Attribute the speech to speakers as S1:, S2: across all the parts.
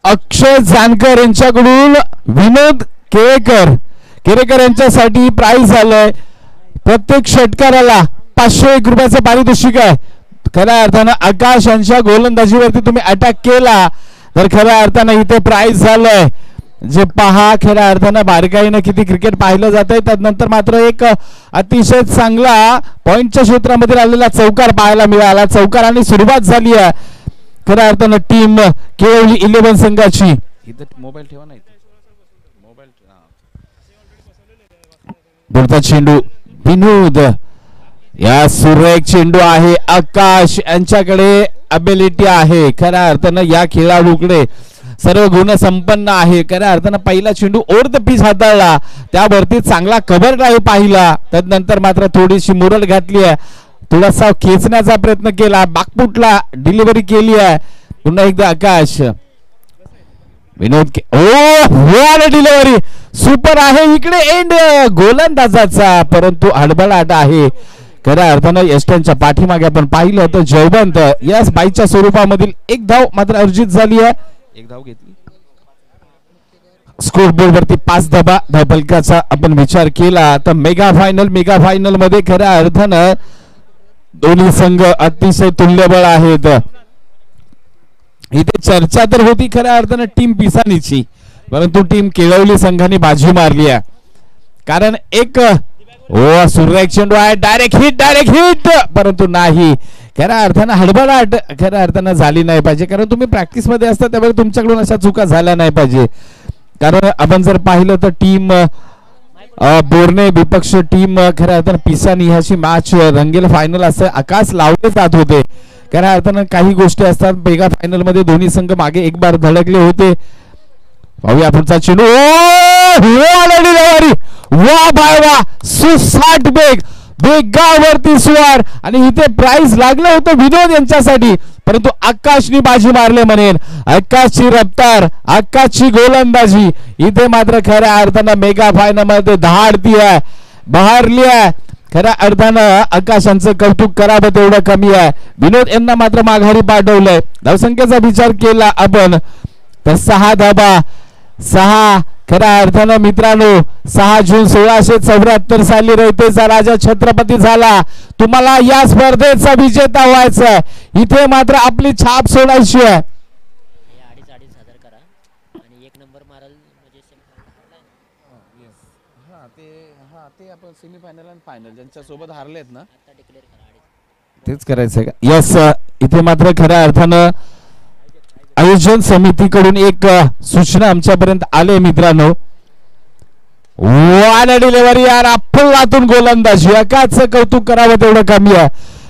S1: अक्षय जानकर यांच्याकडून विनोद केरेकर यांच्यासाठी प्राइज आलंय. प्रत्येक षटकाराला 501 रुपयाचं पारितोषिक आहे. खऱ्या अर्थानं आकाश यांच्या गोलंदाजीवरती तुम्ही अटॅक केला तर खऱ्या अर्थानं इथे प्राइज झालंय. जे पहा खऱ्या अर्थानं बारकाईनं किती क्रिकेट पाहिलं जातंय. त्यानंतर मात्र एक अतिशय चांगला पॉइंटच्या क्षेत्रामध्ये आलेला चौकार पाहायला मिळाला. चौकाराने सुरुवात झाली आहे खऱ्या अर्थानं टीम केवली 11 संघाची. इथे मोबाईल ठेवा नाही मोबाईल. बोलता चेंडू विनोद या सुरेख चेंडू आहे. आकाश यांच्याकडे अबिलिटी आहे. खऱ्या अर्थानं या खेळाडूकडे सर्व गुण संपन्न आहे. खऱ्या अर्थानं पहिला चेंडू ओव्हर द पिच हाताळला त्यावरती चांगला कव्हर ड्राईव्ह पाहिला. त्यानंतर मात्र थोडीशी मुरड घातली आहे. थोडासा खेचण्याचा प्रयत्न केला. बाकपुटला डिलिव्हरी केली आहे. पुन्हा एकदा आकाश विनोद डिलिव्हरी सुपर आहे. इकडे एंड गोलंदाजाचा परंतु हडबडाट आहे. खऱ्या अर्थानं यष्टांच्या पाठीमागे आपण पाहिलं होतं जयवंत याच बाईच्या स्वरूपामधील एक धाव मात्र अर्जित झाली आहे. एक धाव घेतली. स्कोर बोर्ड वरती 5 धावफलकाचा आपण विचार केला तर मेगा फायनल मध्ये खऱ्या अर्थानं दोन्ही संघ अतिशय तुल्यबळ आहेत. इथे चर्चा तर होती खऱ्या अर्थानं टीम पिसानीची परंतु टीम केळवली संघाने बाजी मारली आहे. कारण एक सुरेख चेंडू आहे. डायरेक्ट हिट परंतु नाही. खऱ्या अर्थानं हडबडाट खऱ्या अर्थानं झाली नाही पाहिजे. कारण तुम्ही प्रॅक्टिस मध्ये असता त्यावेळी तुमच्याकडून अशा चुका झाल्या नाही पाहिजे. कारण आपण जर पाहिलं तर टीम बोर्ने विपक्ष टीम खऱ्या अर्थानं पिसानी ह्याची मॅच रंगेल फायनल असं आकाश लावले जात होते. खऱ्या अर्थानं काही गोष्टी असतात. मेगा फायनल मध्ये दोन्ही संघ मागे एक बार धडकले होते. पाहूया पुढचा चेंडू. वा बाय वा सुसाट बेगावरती स्वार आणि इथे प्राइज लागलं होतं विनोद यांच्यासाठी परंतु आकाशनी बाजी मारले म्हणेन. आकाशची रफ्तार आकाशची गोलंदाजी इथे मात्र खऱ्या अर्थानं मेगा फायनल मध्ये धाडती आहे बहारली आहे. खऱ्या अर्थानं आकाशांचं कौतुक करावं तेवढं कमी आहे. विनोद यांना मात्र माघारी पाठवलंय. धावसंख्येचा विचार केला आपण तर 6 धावा 6. खऱ्या अर्थानं मित्रांनो 6 जून 1674 साली रयतेचा राजा छत्रपती झाला. तुम्हाला या स्पर्धेचा विजेता व्हायचा. इथे मात्र आपली छाप सोडायची आहे. सेमीफायनल आणि फायनल ज्यांच्या सोबत हारलेत ना तेच करायचंय का. यस इथे मात्र खऱ्या अर्थानं आयोजन समितीकडून एक सूचना आमच्यापर्यंत आले मित्रांनो. डिलिव्हरी यार अफलातून गोलंदाजी एकाच कौतुक करावं तेवढं कमी आहे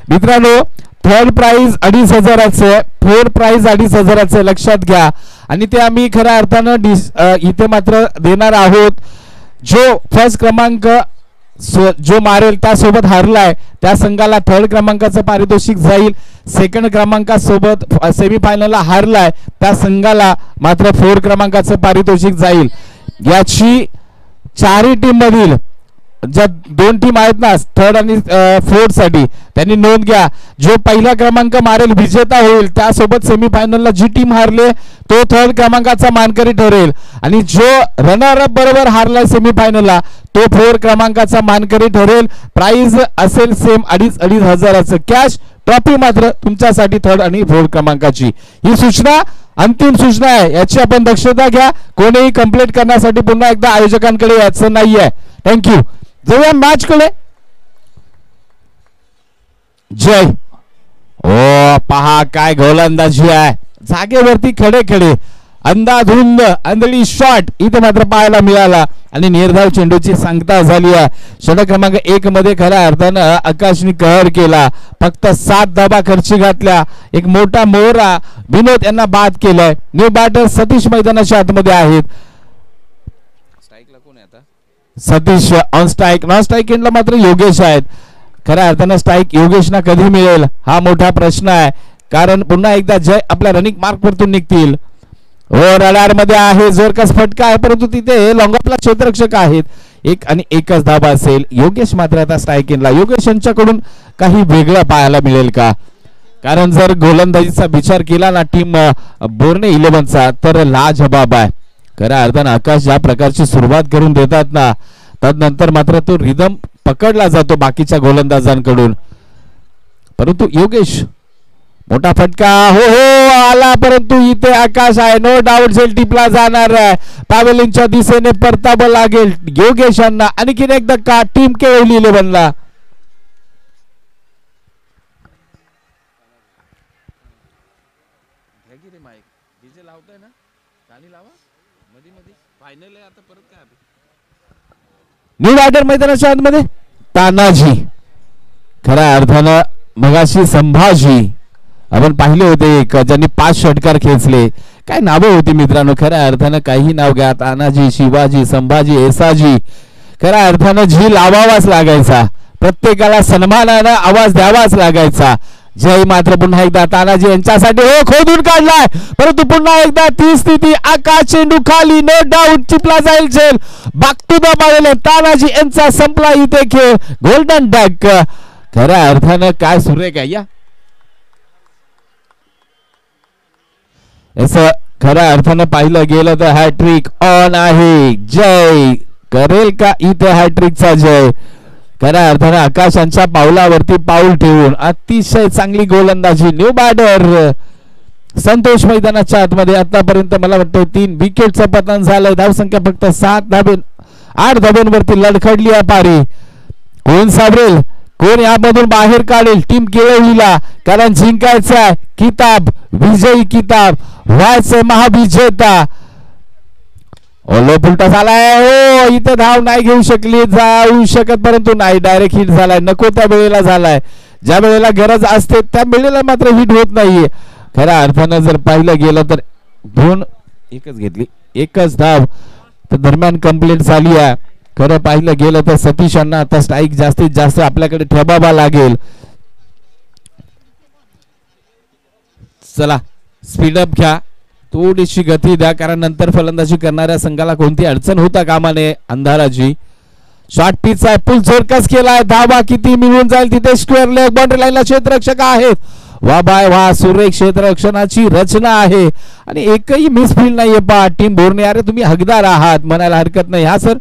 S1: मित्रांनो. थर्ड प्राइज 2500 फोर्थ प्राइज 2500 लक्षात घ्या आणि ते आम्ही खऱ्या अर्थानं इथे मात्र देणार आहोत. जो फर्स्ट क्रमांक जो मारेल त्यासोबत हारलाय त्या संघाला थर्ड क्रमांकाचं पारितोषिक जाईल. सेकंड क्रमांकासोबत सेमीफायनलला हारलाय त्या संघाला मात्र फोर्थ क्रमांकाचं पारितोषिक जाईल. याची 4 टीम मधील ज्या 2 टीम आहेत ना थर्ड आणि फोर्थ साठी त्यांनी नोंद घ्या. जो पहिला क्रमांक मारेल विजेता होईल. त्यासोबत सेमीफायनलला जी टीम हारले तो थर्ड क्रमांकाचा मानकरी ठरेल आणि जो रनर अप बरोबर हारलाय सेमीफायनलला तो फोर्थ क्रमांकाचा मानकरी ठरेल. प्राइज असेल सेम 2500 कॅश. ट्रॉफी मात्र तुमच्यासाठी थर्ड आणि फोर्थ क्रमांकाची. ही सूचना अंतिम सूचना आहे याची आपण दक्षता घ्या. कोणीही कंप्लीट करण्यासाठी पुन्हा एकदा आयोजकांकडे यायचं नाहीये. थँक्यू. जाऊया मॅच कडे. जय ओ पहा काय गोलंदाजी आहे. जागेवरती खडे अंधाधुंद आंधळी शॉट इथे मात्र पाहायला मिळाला आणि निर्धाव चेंडूची सांगता झाली आहे. षटक क्रमांक 1 मध्ये खऱ्या अर्थानं आकाशने कहर केला. फक्त 7 धावा खर्ची घातल्या. एक मोठा मोहरा विनोद यांना बाद केलाय. न्यू बॅटर सतीश मैदानाच्या आतमध्ये आहेत. Satish on strike. Non strike एंडला मात्र योगेश आहेत. खऱ्या अर्थानं स्ट्राइक योगेशना कधी मिळेल हा मोठा प्रश्न आहे. कारण पुन्हा एकदा जय आपल्या रनिंग मार्क वरतून निघतील. रडार मध्ये आहे जोरकस फटका आहे परंतु तिथे लॉंगॉपला क्षेत्ररक्षक आहेत. 1 आणि 1च धावा असेल. योगेश मात्र आता स्ट्राइक एंडला. योगेश यांच्याकडून काही वेगळं पाहायला मिळेल का. कारण जर गोलंदाजीचा विचार केला ना टीम बोर्णे 11चा तर लाजबाब आहे. खऱ्या अर्थानं आकाश ज्या प्रकारची सुरुवात करून देतात ना तदनंतर मात्र तो रिदम पकडला जातो बाकीच्या गोलंदाजांकडून. परंतु योगेश मोठा फटका हो हो आला, परंतु इथे आकाश आहे नो डाऊट झेल टिपला जाणार आहे. पॅव्हलिनच्या दिशेने परतावं लागेल योगेश यांना. आणखीन एक धक्का टीम केवली 11ला. न्यू बॅटर मैदानाच्या आतमध्ये तानाजी. खऱ्या अर्थानं मगाशी संभाजी आपण पाहिले होते ज्यांनी 5 षटकार खेचले. काय नावं होती मित्रांनो. खऱ्या अर्थानं काही नाव घ्या, तानाजी, शिवाजी, संभाजी, येसाजी. खऱ्या अर्थानं झी लावावाच लागायचा, प्रत्येकाला सन्मानानं आवाज द्यावाच लागायचा. जय मात्र पुन्हा एकदा तानाजी यांच्यासाठी हो खोदून काढलाय, परंतु पुन्हा एकदा ती स्थिती आकाश चेंडू खाली नो डाऊट चिपला जाईल झेल. बागतू दाबालेले तानाजी यांचा संपला इथे खेळ. Golden duck. खऱ्या अर्थानं काय सुरेख आहे या. असं खऱ्या अर्थानं पाहिलं गेलं तर हॅट्रिक ऑन आहे. जय करेल का इथे हॅट्रिकचा जय. खऱ्या अर्थानं आकाशांच्या पावलावरती पाऊल ठेवून अतिशय चांगली गोलंदाजी. न्यू बॅटर संतोष मैदानाच्या आतमध्ये आतापर्यंत मला वाटतं 3 विकेटचं पतन झालंय. धावसंख्या फक्त 8 धाब्यांवरती लडखडली आहे पारी. कोण सावरेल, कोण यामधून बाहेर काढेल टीम केळवलीला. कारण जिंकायचा किताब, विजयी किताब, व्हायचं महाविजेता. ओलो पुलटा झालाय हो, इथे धाव नाही घेऊ शकली, जाऊ शकत, परंतु नाही डायरेक्ट हिट झालाय. नको त्या वेळेला झालाय, ज्या वेळेला गरज असते त्या वेळेला मात्र हिट होत नाहीये. खऱ्या अर्थानं जर पाहिलं गेलं तर 2 एकच घेतली, एकच धाव तर दरम्यान कंप्लीट झाली आहे. खरं पाहिलं गेलं तर सतीश यांना आता स्ट्राईक जास्तीत जास्त आपल्याकडे ठेवावा लागेल. चला स्पीडअप घ्या, थोडीशी गती द्या, कारण नंतर फलंदाजी करणाऱ्या संघाला कोणती अडचण होता कामा नये. अंधाराजी शॉर्ट पिच आहे, फुल झोरकस केलाय, धावा किती मिळून जाईल तिथे स्क्वेअर लेग बाउंड्री लाईनला क्षेत्ररक्षक आहेत. वा बाय वा, सुरेख क्षेत्ररक्षणाची रचना आहे आणि एकही मिसफील्ड नाहीये. पा टीम बोर्णे अरे तुम्ही हकदार आहात म्हणायला हरकत नाही. हा सर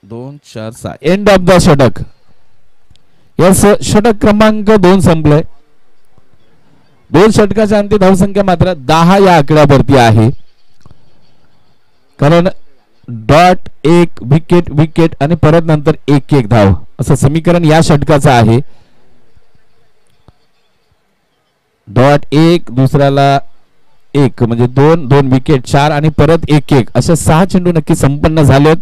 S1: 2 4 6 एंड ऑफ द षटक. यस षटक क्रमांक 2 संपलंय. 2 षटकाच्या अंती धावसंख्या मात्र 10 या आकड्यावरती आहे. कारण डॉट 1 विकेट विकेट आणि परत नंतर 1-1 धाव असं समीकरण या षटकाचं आहे. डॉट 1 दुसऱ्याला 1 म्हणजे 2 विकेट 4 आणि परत 1-1 अशा 6 चेंडू नक्की संपन्न झालेत.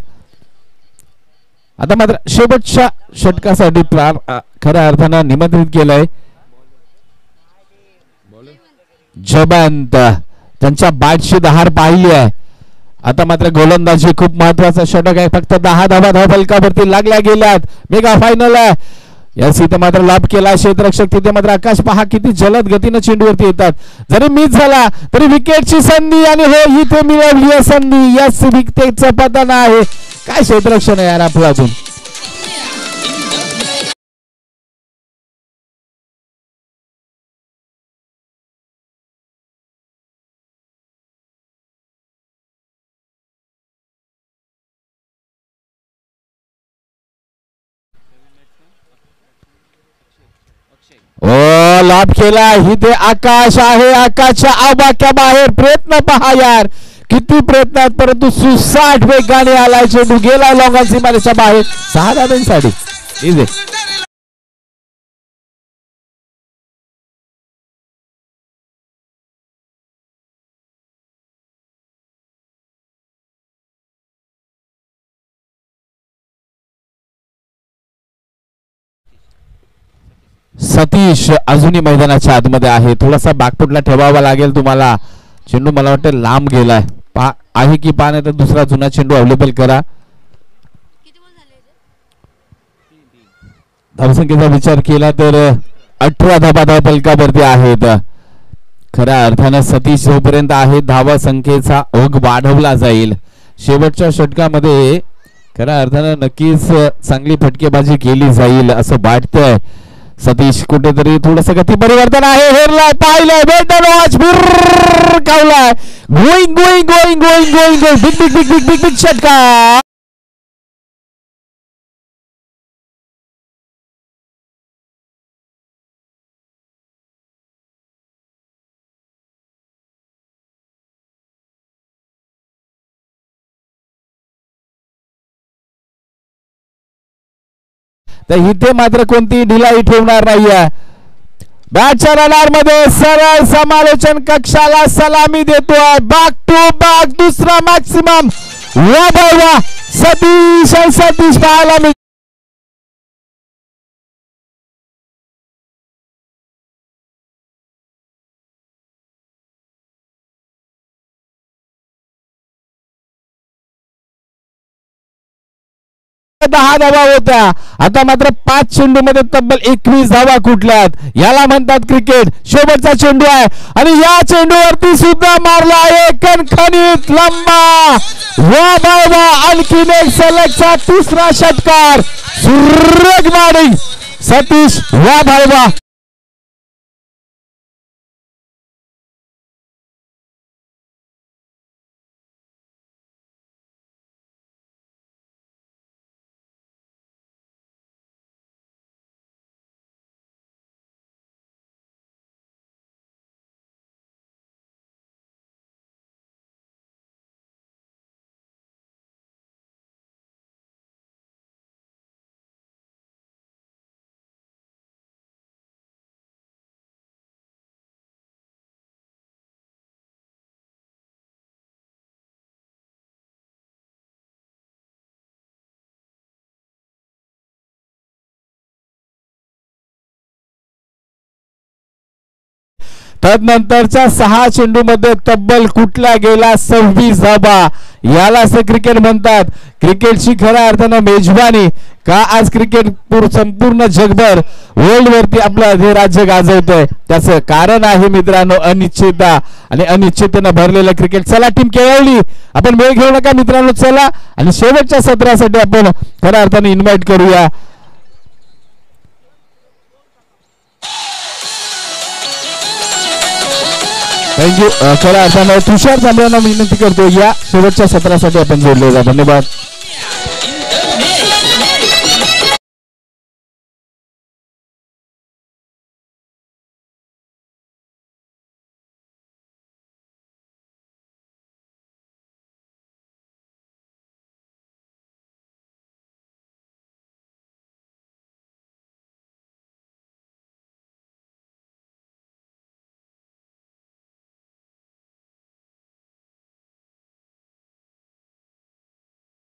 S1: आता मात्र शेवटच्या षटकासाठी खऱ्या अर्थानं निमंत्रित केलंय जबंत. त्यांच्या बॅटची दहार पाहिली आहे. आता मात्र गोलंदाजी खूप महत्वाचा षटक आहे. फक्त 10 धावा धावफलकावरती लागल्या गेल्यात. मेगा फायनल आहे. यास इथे मात्र लाभ केला क्षेत्ररक्षक. तिथे मात्र आकाश पहा किती जलद गतीने चेंडूवरती येतात. जरी मिस झाला तरी विकेटची संधी आणि हो इथे मिळवली आहे संधी. यास विकेटचं पतन आहे. काय क्षेत्ररक्षण आहे यार आपला अजून. ओ लाभ केला. इथे आकाश आहे. आकाशच्या आवाक्या बाहेर प्रयत्न पहा यार किती प्रयत्न आहेत, परंतु सुसाट वेगाने आलाय चेंडू गेला लॉंग सीमारेच्या बाहेर. 6 धाब्यांसाठी इथे सतीश अजूनही मैदानाच्या आतमध्ये आहे. थोडासा बॅकफुटला ठेवावा लागेल तुम्हाला. चेंडू मला वाटतं लांब गेलाय. आहे की पहा, नाही तर दुसरा जुना चेंडू अवेलेबल करा. धावसंख्येचा विचार केला तर 18 धाबा धावफलकावरती आहेत. खऱ्या अर्थानं सतीश जोपर्यंत आहे धावा संख्येचा ओघ वाढवला जाईल. शेवटच्या षटकामध्ये खऱ्या अर्थानं नक्कीच चांगली फटकेबाजी केली जाईल असं वाटतंय. सतीश कुठेतरी थोडस गती परिवर्तन आहे. हेरलाय, पाहिलंय, वॉच कावलाय, going going going going going big big big big big big षटकार. तर इथे मात्र कोणती ढिलाई ठेवणार नाहीये. बॅटच्या रडार मध्ये सरळ समालोचन कक्षाला सलामी देतोय. बॅक टू बॅक दुसरा मॅक्सिमम. वा वा सतीश सतीश पाहायला मिळतो. 10 धावा होत्या. आता मात्र 5 चेंडू मध्ये तब्बल 21 धावा कुठल्यात. याला म्हणतात क्रिकेट. शेवटचा चेंडू आहे आणि या चेंडूवरती सुद्धा मारला आहे कणखणीत लंबा. वा वा आणखीन एक सलगचा तिसरा षटकार. सुरेख बॉलिंग सतीश. वा वा. तदनंतरच्या 6 चेंडू मध्ये तब्बल कुठला गेला 26 धावा. याला असं क्रिकेट म्हणतात. क्रिकेटची खऱ्या अर्थानं मेजबानी का आज क्रिकेट संपूर्ण जगभर वर्ल्ड वरती आपलं हे राज्य गाजवतंय. त्याचं कारण आहे मित्रांनो अनिश्चितता आणि अनिश्चिततेनं भरलेलं क्रिकेट. चला टीम केळवली, आपण वेळ घेऊ नका मित्रांनो. चला आणि शेवटच्या सत्रासाठी आपण खऱ्या अर्थाने इन्व्हाइट करूया. थँक्यू. खऱ्या अर्थानं तुषार चांबळ्यांना विनंती करतो या शेवटच्या सत्रासाठी आपण जोडले जा. धन्यवाद.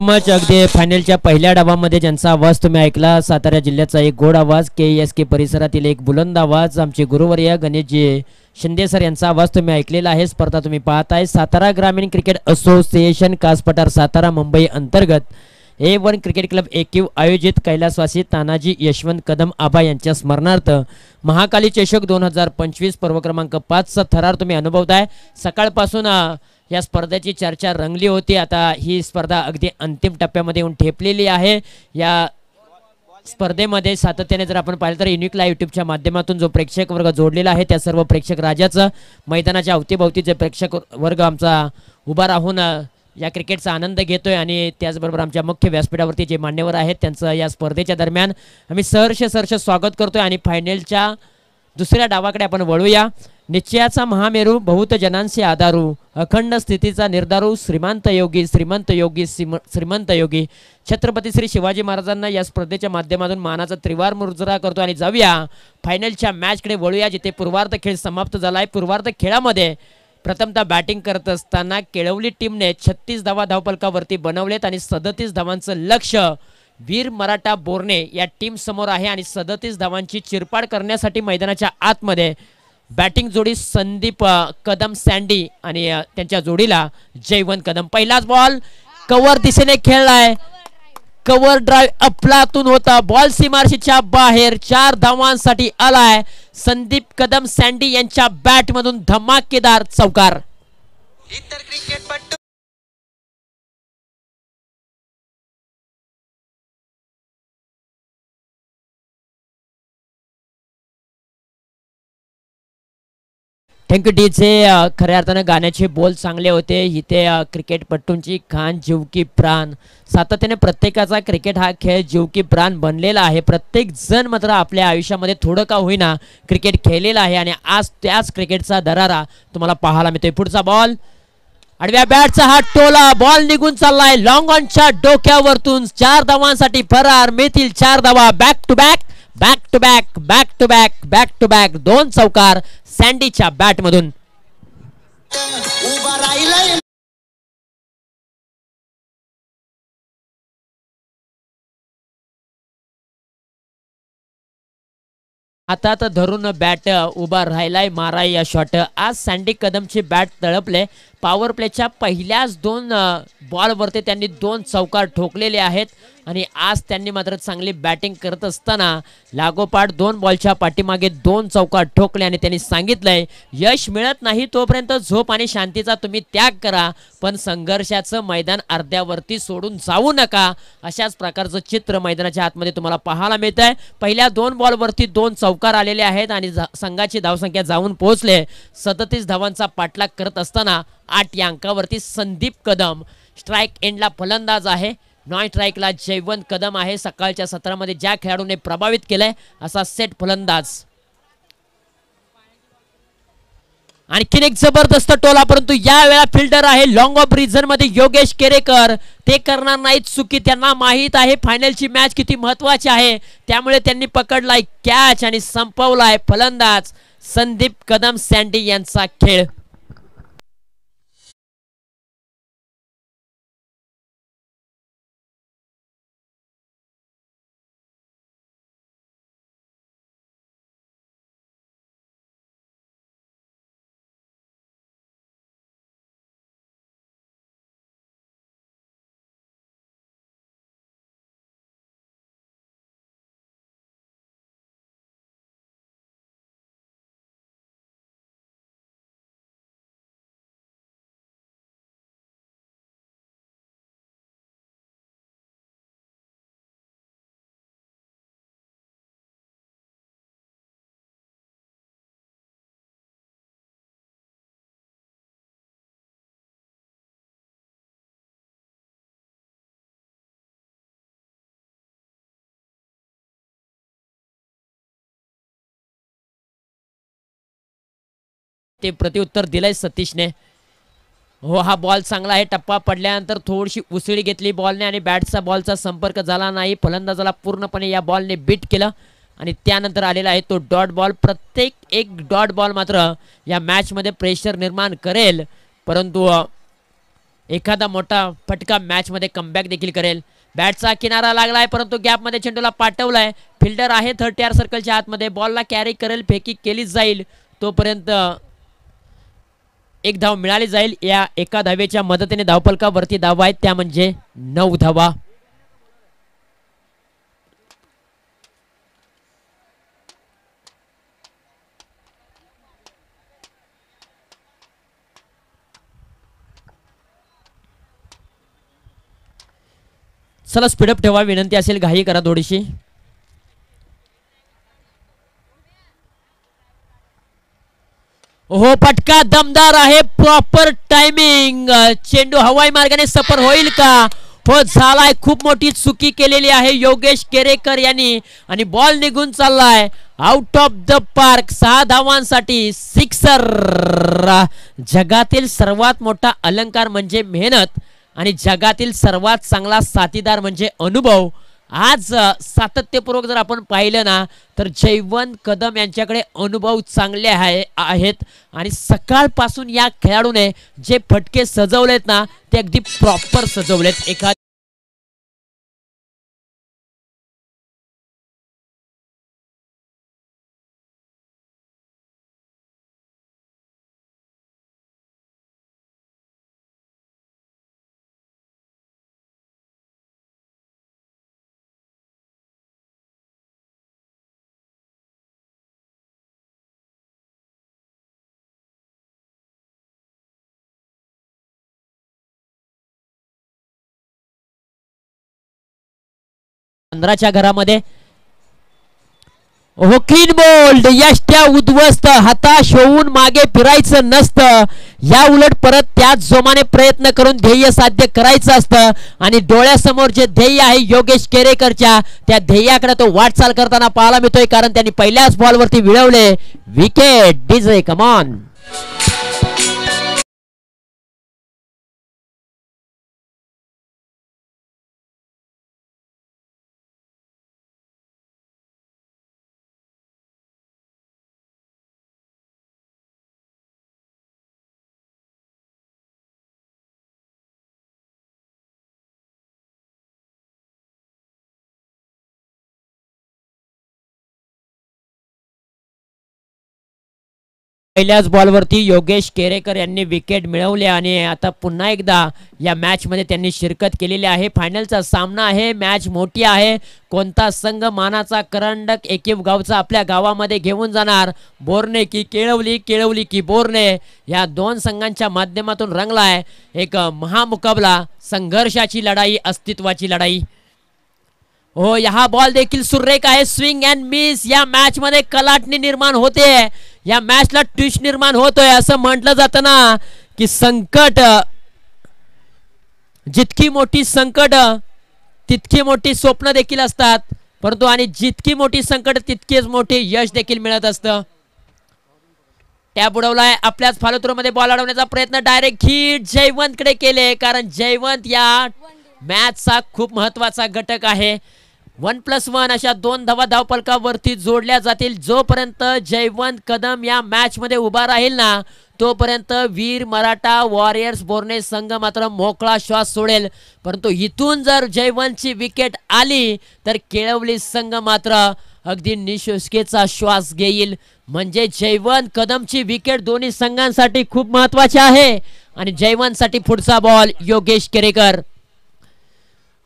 S2: मच अगदी फायनलच्या पहिल्या डावामध्ये ज्यांचा आवाज तुम्ही ऐकला, सातारा जिल्ह्याचा एक गोड आवाज, KSK परिसरातील एक बुलंद आवाज, आमचे गुरुवर्य गणेशजी शिंदे सर यांचा आवाज तुम्ही ऐकलेला आहे. स्पर्धा तुम्ही पाहताय सातारा ग्रामीण क्रिकेट असोसिएशन कासपठार सातारा मुंबई अंतर्गत A1 क्रिकेट क्लब AQ आयोजित कैलासवासी तानाजी यशवंत कदम आबा यांच्या स्मरणार्थ महाकाली चषक 2025 पर्व क्रमांक 5 चा थरार तुम्ही अनुभवताय. सकाळपासून या स्पर्धेची चर्चा रंगली होती. आता ही स्पर्धा अगदी अंतिम टप्प्यामध्ये येऊन ठेपलेली आहे. या स्पर्धेमध्ये सातत्याने जर आपण पाहिलं तर युनिक लाईव्ह यूट्यूबच्या माध्यमातून जो प्रेक्षक वर्ग जोडलेला आहे त्या सर्व प्रेक्षक राजाचं मैदानाच्या अवतीभवती जे प्रेक्षक वर्ग आमचा उभा राहून या क्रिकेटचा आनंद घेतोय आणि त्याचबरोबर आमच्या मुख्य व्यासपीठावरती जे मान्यवर आहेत त्यांचं या स्पर्धेच्या दरम्यान आम्ही सहर्ष स्वागत करतोय. आणि फायनलच्या दुसऱ्या डावाकडे आपण वळूया. निश्चयाचा महामेरू बहुत जनांशी आधारू अखंड स्थितीचा निर्धारू श्रीमंत योगी श्रीमंत योगी श्रीमंत योगी छत्रपती श्री शिवाजी महाराजांना या स्पर्धेच्या माध्यमातून मानाचा त्रिवार मुजरा करतो. आणि जाऊया फायनलच्या मॅचकडे वळूया जिथे पूर्वार्ध खेळ समाप्त झाला आहे. पूर्वार्ध खेळामध्ये प्रथमतः बॅटिंग करत असताना केळवली टीमने 36 धावा धावफलकावरती बनवलेत आणि 37 धावांचं लक्ष वीर मराठा बोरणे या टीम समोर आहे. आणि 37 धावांची चिरपाड करण्यासाठी मैदानाच्या आतमध्ये बॅटिंग जोडी संदीप कदम सँडी आणि त्यांच्या जोडीला जयवंत कदम. पहिलाच बॉल कव्हर दिशेने खेळलाय. कव्हर ड्राइव्ह अफलातून होता. बॉल सीमारेषेच्या बाहेर 4 धावांसाठी आलाय. संदीप कदम सँडी यांच्या बॅट मधून धमाकेदार चौकार. Thank you DJ. खऱ्या अर्थानं गाण्याचे बोल चांगले होते. इथे क्रिकेटपटूंची खान जीव की प्राण. सातत्याने प्रत्येकाचा क्रिकेट हा खेळ जीव की प्राण बनलेला आहे. प्रत्येक जण मात्र आपल्या आयुष्यामध्ये थोडं का होईना क्रिकेट खेळलेला आहे आणि आज त्याच क्रिकेटचा दरारा तुम्हाला पाहायला मिळतोय. पुढचा बॉल आडव्या बॅटचा हा टोला, बॉल निघून चाललाय लॉंग ऑनच्या डोक्यावरतून. 4 धावांसाठी फरार, मिळतील 4 धावा. Back to back, back to back, back to back, back to back. 2 चौकार सँडीच्या बॅट मधून. हातात धरून बॅट उभा राहिलाय माराय या शॉट. आज सँडी कदमची बॅट तळपले. पॉवर प्लेच्या पहिल्याच 2 बॉलवरती त्यांनी 2 चौकार ठोकलेले आहेत आणि आज त्यांनी मात्र चांगली बॅटिंग करत असताना लागोपाठ 2 बॉलच्या पाठीमागे 2 चौकार ठोकले आणि त्यांनी सांगितलंय यश मिळत नाही तोपर्यंत झोप आणि शांतीचा तुम्ही त्याग करा, पण संघर्षाचं मैदान अर्ध्यावरती सोडून जाऊ नका. अशाच प्रकारचं चित्र मैदानाच्या आतमध्ये तुम्हाला पाहायला मिळत आहे. पहिल्या 2 बॉलवरती 2 चौकार आलेले आहेत आणि संघाची धावसंख्या जाऊन पोहोचले 37 धावांचा पाठलाग करत असताना 8 या अंकावरती संदीप कदम. स्ट्राइक एंडला फलंदाज आहे. नॉन स्ट्राइकला जयवंत कदम आहे. सकाळच्या सत्रामध्ये ज्या खेळाडूने प्रभावित केलंय असा सेट फलंदाज. आणखीन एक जबरदस्त टोला, परंतु या वेळा फिल्डर आहे लॉंग ऑफ रिझन मध्ये योगेश केरेकर. ते करणार नाहीत चुकी. त्यांना माहित आहे फायनलची मॅच किती महत्वाची आहे, त्यामुळे त्यांनी पकडलाय कॅच आणि संपवलाय फलंदाज संदीप कदम. सँडी यांचा खेळ. ते प्रत्युत्तर दिलंय सतीशने. हो, हा बॉल चांगला आहे. टप्पा पडल्यानंतर थोडीशी उसळी घेतली बॉलने आणि बॅटचा बॉलचा संपर्क झाला नाही. फलंदाजाला पूर्णपणे या बॉलने बीट केलं आणि त्यानंतर आलेला आहे तो डॉट बॉल. प्रत्येक एक डॉट बॉल मात्र या मॅच मध्ये प्रेशर निर्माण करेल, परंतु एखादा मोठा फटका मॅच मध्ये कमबॅक देखील करेल. बॅटचा किनारा लागलाय परंतु गॅप मध्ये चेंडूला पाठवलाय. फिल्डर आहे 30 सर्कलच्या आतमध्ये. बॉलला कॅरी करेल, फेकी केली जाईल तोपर्यंत 1 धाव मिळाली जाईल. या एका धावेच्या मदतीने धावफलकावरती धावा आहेत त्या म्हणजे 9 धावा. चला स्पीडअप ठेवा, विनंती असेल घाई करा थोडीशी. हो, फटका दमदार आहे. Proper timing. चेंडू हवाई मार्गाने सफर होईल का? हो, झालाय. खूप मोठी चुकी केलेली आहे योगेश केरेकर यांनी आणि बॉल निघून चाललाय आउट ऑफ द पार्क. 6 धावांसाठी सिक्सर. जगातील सर्वात मोठा अलंकार म्हणजे मेहनत आणि जगातील सर्वात चांगला साथीदार म्हणजे अनुभव. आज सातत्यपूर्वक जर आपण पाहिलं ना तर जयवंत कदम यांच्याकडे अनुभव चांगले आहेत आणि सकाळपासून या खेळाडूने जे फटके सजवलेत ना ते अगदी प्रॉपर सजवलेत. एखाद चंद्राच्या घरामध्ये हो क्लीन बोल्ड. यष्ट्या उद्ध्वस्त. हताश होऊन मागे फिरायचं नसतं. या उलट परत त्याच जोमाने प्रयत्न करून ध्येय साध्य करायचं असतं. आणि डोळ्यासमोर जे ध्येय आहे योगेश केरेकरच्या, त्या ध्येयाकडे तो वाटचाल करताना पाहायला मिळतोय, कारण त्यांनी पहिल्याच बॉलवरती विळवले विकेट. DJ come on. पहिल्याच बॉलवरती योगेश केरेकर यांनी विकेट मिळवले आणि आता पुन्हा एकदा या मॅच मध्ये त्यांनी शिरकत केलेली आहे. फायनलचा सामना आहे. मॅच मोठी आहे. कोणता संघ मानाचा करंडक एकीव गावचा आपल्या गावामध्ये घेऊन जाणार? बोर्ने की केळवली, केळवली की बोर्ने, या दोन संघांच्या माध्यमातून रंगलाय एक महामुकाबला. संघर्षाची लढाई, अस्तित्वाची लढाई. हो, हा बॉल देखील सुरेख आहे. Swing and miss. या मॅच मध्ये कलाटणी निर्माण होते. या मॅचला ट्विस्ट निर्माण होतोय. असं म्हटलं जातं ना की संकट, जितकी मोठी संकट तितकी मोठी स्वप्न देखील असतात, परंतु आणि जितकी मोठी संकट तितकेच मोठे यश देखील मिळत असतं. त्या बुडवलाय. आपल्याच फॉलोथ्रोमध्ये बॉल अडवण्याचा प्रयत्न. डायरेक्ट हिट जयवंत कडे केले, कारण जयवंत या मॅचचा खूप महत्वाचा घटक आहे. 1+1 अशा 2 धावा धावफलकावरती जोडल्या जातील. जोपर्यंत जयवंत कदम या मॅच मध्ये उभा राहील ना, तोपर्यंत वीर मराठा वॉरियर्स बोर्ने संघ मात्र मोकळा श्वास सोडेल. परंतु इथून जर जयवंतची विकेट आली तर केळवली संघ मात्र अगदी निश्वासकेचा श्वास घेईल. म्हणजे जयवंत कदमची विकेट दोन्ही संघांसाठी खूप महत्वाची आहे. आणि जयवंतसाठी पुढचा बॉल योगेश केरेकर.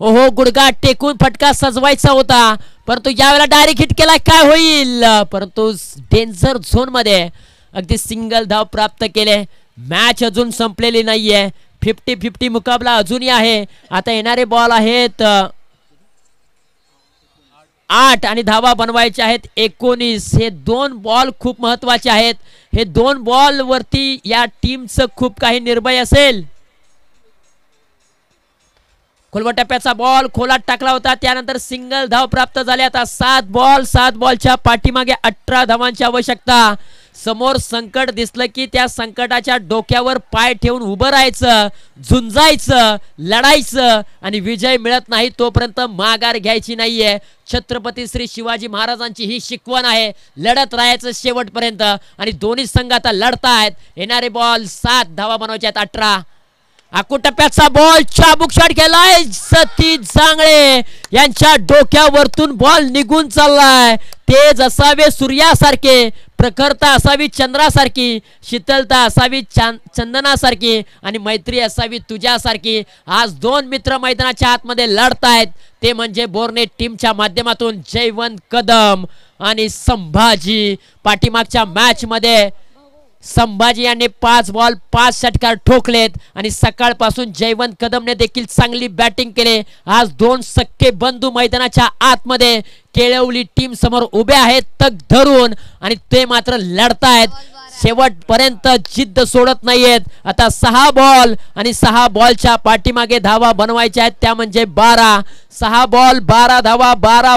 S2: ओहो, गुडघा टेकून फटका सजवायचा होता, परंतु यावेळेला डायरेक्ट हिट केला. काय होईल? परंतु डेंजर झोन मध्ये अगदी सिंगल धाव प्राप्त केले. मॅच अजून संपलेली नाहीये. 50-50 मुकाबला अजूनही आहे. आता येणारे बॉल आहेत 8 आणि धावा बनवायचे आहेत 19. हे 2 बॉल खूप महत्वाचे आहेत. हे 2 बॉल वरती या टीमचं खूप काही निर्भय असेल. खोलवा टप्प्याचा बॉल खोलात टाकला होता, त्यानंतर सिंगल धाव प्राप्त झाले. आता 7 बॉलच्या पाठीमागे 18 धावांची आवश्यकता. समोर संकट दिसलं की त्या संकटाच्या डोक्यावर पाय ठेवून उभं राहायचं, झुंजायचं, लढायचं आणि विजय मिळत नाही तोपर्यंत माघार घ्यायची नाहीये. छत्रपती श्री शिवाजी महाराजांची ही शिकवण आहे. लढत राहायचं शेवटपर्यंत. आणि दोन्ही संघ आता लढतायत. येणारे बॉल 7 धावा बनवायचे आहेत 18. टप्प्याचा बॉल चाबूक शॉट केलाय. सतीश जांगळे यांच्या डोक्यावरतून बॉल निघून चाललाय. तेज असावे सूर्यासारखे, प्रखरता असावी चंद्रासारखी, शीतलता असावी चंदनासारखी आणि मैत्री असावी तुझ्यासारखी. आज 2 मित्र मैदानाच्या आतमध्ये लढतायत. ते म्हणजे बोर्ने टीमच्या माध्यमातून जयवंत कदम आणि संभाजी. पाठीमागच्या मॅच मध्ये संभाजी यांनी 5 बॉल 5 षटकार ठोकलेत आणि सकाळपासून जयवंत कदमने देखील चांगली बॅटिंग केले. आज 2 सख्खे बंधू मैदानाच्या आतमध्ये केळवली टीम समोर उभे आहेत तग धरून आणि ते मात्र लढतायत. शेवटपर्यंत जिद्द सोडत नाहीयेत. आता 6 बॉल आणि 6 बॉलच्या पाठीमागे धावा बनवायच्या आहेत, त्या म्हणजे 12. 6 बॉल 12 धावा, 12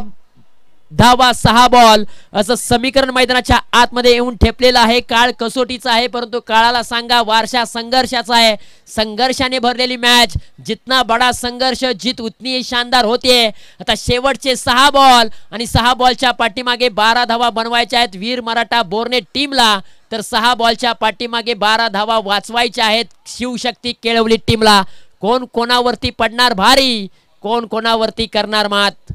S2: धावा 6 बॉल असं समीकरण मैदानाच्या आतमध्ये येऊन ठेपलेलं आहे. काळ कसोटीचा आहे, परंतु काळाला सांगा वारशा संघर्षाचा आहे. संघर्षाने भरलेली मॅच. जितना बडा संघर्ष जीत उतनी ही शानदार होते. आता शेवटचे 6 बॉल आणि 6 बॉलच्या पाठीमागे 12 धावा बनवायच्या आहेत वीर मराठा बोर्ने टीमला. तर 6 बॉलच्या पाठीमागे 12 धावा वाचवायच्या आहेत शिवशक्ती केळवली टीमला. कोण कोणावरती पडणार भारी, कोण कोणावरती करणार मात.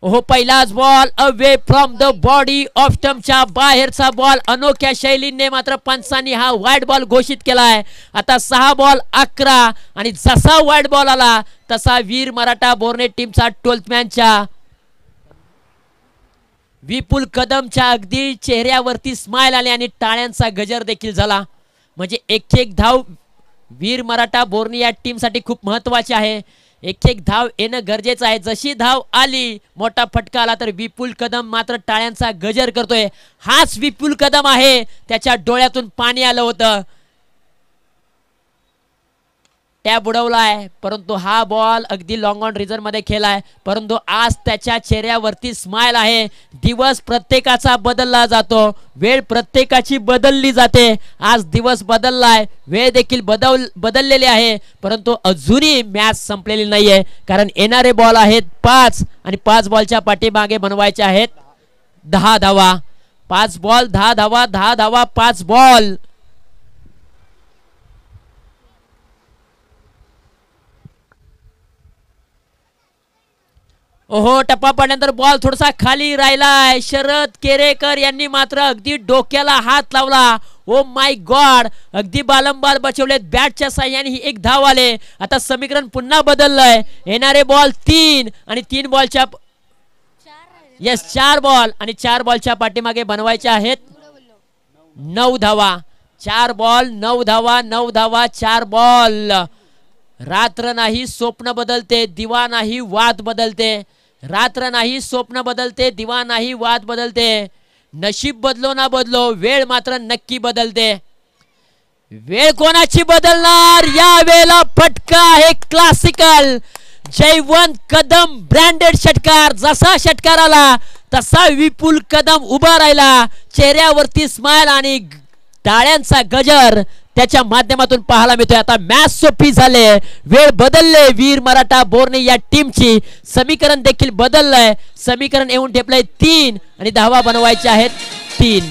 S2: हो, पहिलाच ball away from the body of स्टंपच्या बाहेरचा बॉल. अनोख्या शैलीने मात्र पंचांनी हा वाईड बॉल घोषित केलाय. आता 6 बॉल 11 आणि जसा वाईड बॉल आला तसा वीर मराठा बोर्ने टीमचा 12th मॅनच्या विपुल कदमच्या अगदी चेहऱ्यावरती स्माइल आली आणि टाळ्यांचा गजर देखील झाला. म्हणजे एक धाव वीर मराठा बोर्ने या टीमसाठी खूप महत्वाची आहे. एक एक धाव येणं गरजेचं आहे. जशी धाव आली मोठा फटका आला तर विपुल कदम मात्र टाळ्यांचा गजर करतोय. हाच विपुल कदम आहे, त्याच्या डोळ्यातून पाणी आलं होतं. टॅब उडवलाय परंतु हा बॉल अगदी लॉंग ऑन रिझन मध्ये खेळलाय, परंतु आज त्याच्या चेहऱ्यावरती स्माइल आहे. दिवस प्रत्येकाचा बदलला जातो, वेळ प्रत्येकाची बदलली जाते. आज दिवस बदललाय, वेळ देखील बदललेली आहे, परंतु अजूनही मॅच संपलेली नाहीये. कारण येणारे बॉल आहेत 5 आणि 5 बॉलच्या पाठीमागे बनवायचे आहेत 10 धावा. 5 बॉल 10 धावा, 10 धावा 5 बॉल. ओहो, टप्पा पडल्यानंतर बॉल थोडासा खाली राहिलाय. शरद केरेकर यांनी मात्र अगदी डोक्याला हात लावला. ओ माय गॉड, अगदी बालंबाल बचवलेत बॅटच्या साह्याने. ही एक धाव आले. आता समीकरण पुन्हा बदललंय. येणारे बॉल 3 आणि 3 बॉलच्या 4 बॉल आणि 4 बॉलच्या पाठीमागे बनवायचे आहेत 9 धावा. 4 बॉल 9 धावा, 9 धावा 4 बॉल. रात्र नाही स्वप्न बदलते, दिवा नाही वाद बदलते. रात्र नाही स्वप्न बदलते, दिवा नाही वाद बदलते. नशीब बदलो ना बदलो, वेळ मात्र नक्की बदलते. वेळ कोणाची बदलणार? या वेळेला फटका आहे क्लासिकल जयवंत कदम ब्रँडेड षटकार. जसा षटकार आला तसा विपुल कदम उभा राहिला, चेहऱ्यावरती स्माइल आणि टाळ्यांचा गजर त्याच्या माध्यमातून पाहायला मिळतोय. आता मॅच सोपी झाले, वेळ बदलले वीर मराठा बोर्ने या टीमची. समीकरण देखील बदललंय. समीकरण येऊन ठेपलंय 3 आणि धावा बनवायचे आहेत 3.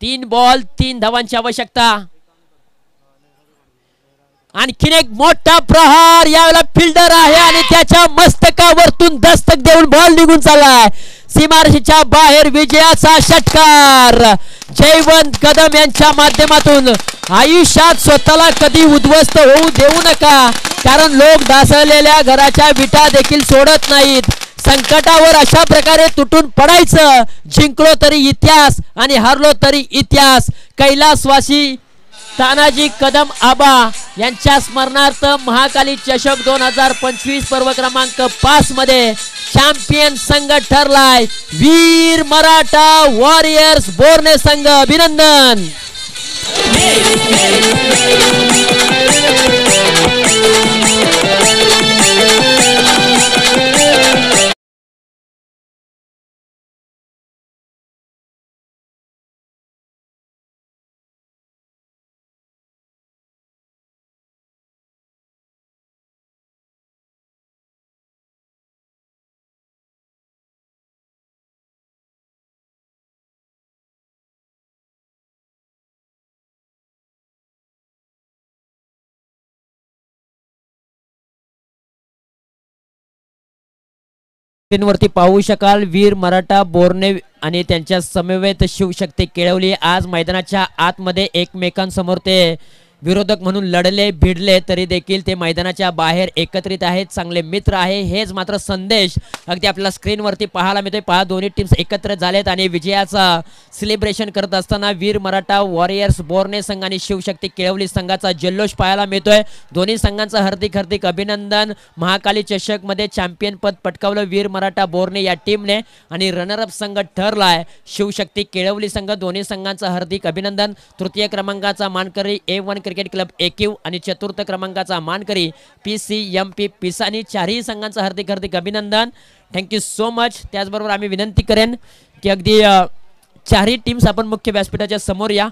S2: 3 बॉल 3 धावांची आवश्यकता. आणखीन एक मोठा प्रहार. यावेळेला फिल्डर आहे आणि त्याच्या मस्तकावरतून दस्तक देऊन बॉल निघून चाललाय. सीमारेषेच्या बाहेर विजयाचा षटकार जयवंत कदम यांच्या माध्यमातून. आयुष्यात स्वतःला कधी उद्ध्वस्त होऊ देऊ नका, कारण लोक ढासळलेल्या घराच्या विटा देखील सोडत नाहीत. संकटावर अशा प्रकारे तुटून पडायचं. जिंकलो तरी इतिहास आणि हारलो तरी इतिहास. कैलासवासी तानाजी कदम आबा यांच्या स्मरणार्थ महाकाली चषक 2025 पर्व क्रमांक 5 मध्ये चॅम्पियन संघ ठरलाय वीर मराठा वॉरियर्स बोर्ने संघ. अभिनंदन. वरती पाहू शकाल वीर मराठा बोर्ने आणि त्यांच्या समवेत शिवशक्ती केळवली आज मैदानाच्या आतमध्ये एकमेकांसमोर ते विरोधक म्हणून लढले भिडले तरी देखील ते मैदानाच्या बाहेर एकत्रित आहेत, चांगले मित्र आहे. हेच मात्र संदेश अगदी आपल्याला स्क्रीनवरती पाहायला मिळतोय. पहा, दोन्ही टीम्स एकत्र झालेत आणि विजयाचा सेलिब्रेशन करत असताना वीर मराठा वॉरियर्स बोर्ने संघ आणि शिवशक्ती केळवली संघाचा जल्लोष पाहायला मिळतोय. दोन्ही संघांचं हार्दिक हार्दिक अभिनंदन. महाकाली चषक मध्ये चॅम्पियन पद पटकावलं वीर मराठा बोर्ने या टीमने आणि रनरअप संघ ठरलाय शिवशक्ती केळवली संघ. दोन्ही संघांचं हार्दिक अभिनंदन. तृतीय क्रमांकाचा मानकरी A1 क्रिकेट क्लब AQ आणि चतुर्थ क्रमांकाचा मानकरी PCMP पिसानी. चारही संघांचं हार्दिक हार्दिक अभिनंदन. Thank you so much. त्याचबरोबर आम्ही विनंती करेन की अगदी चारही टीम्स आपण मुख्य व्यासपीठाच्या समोर या.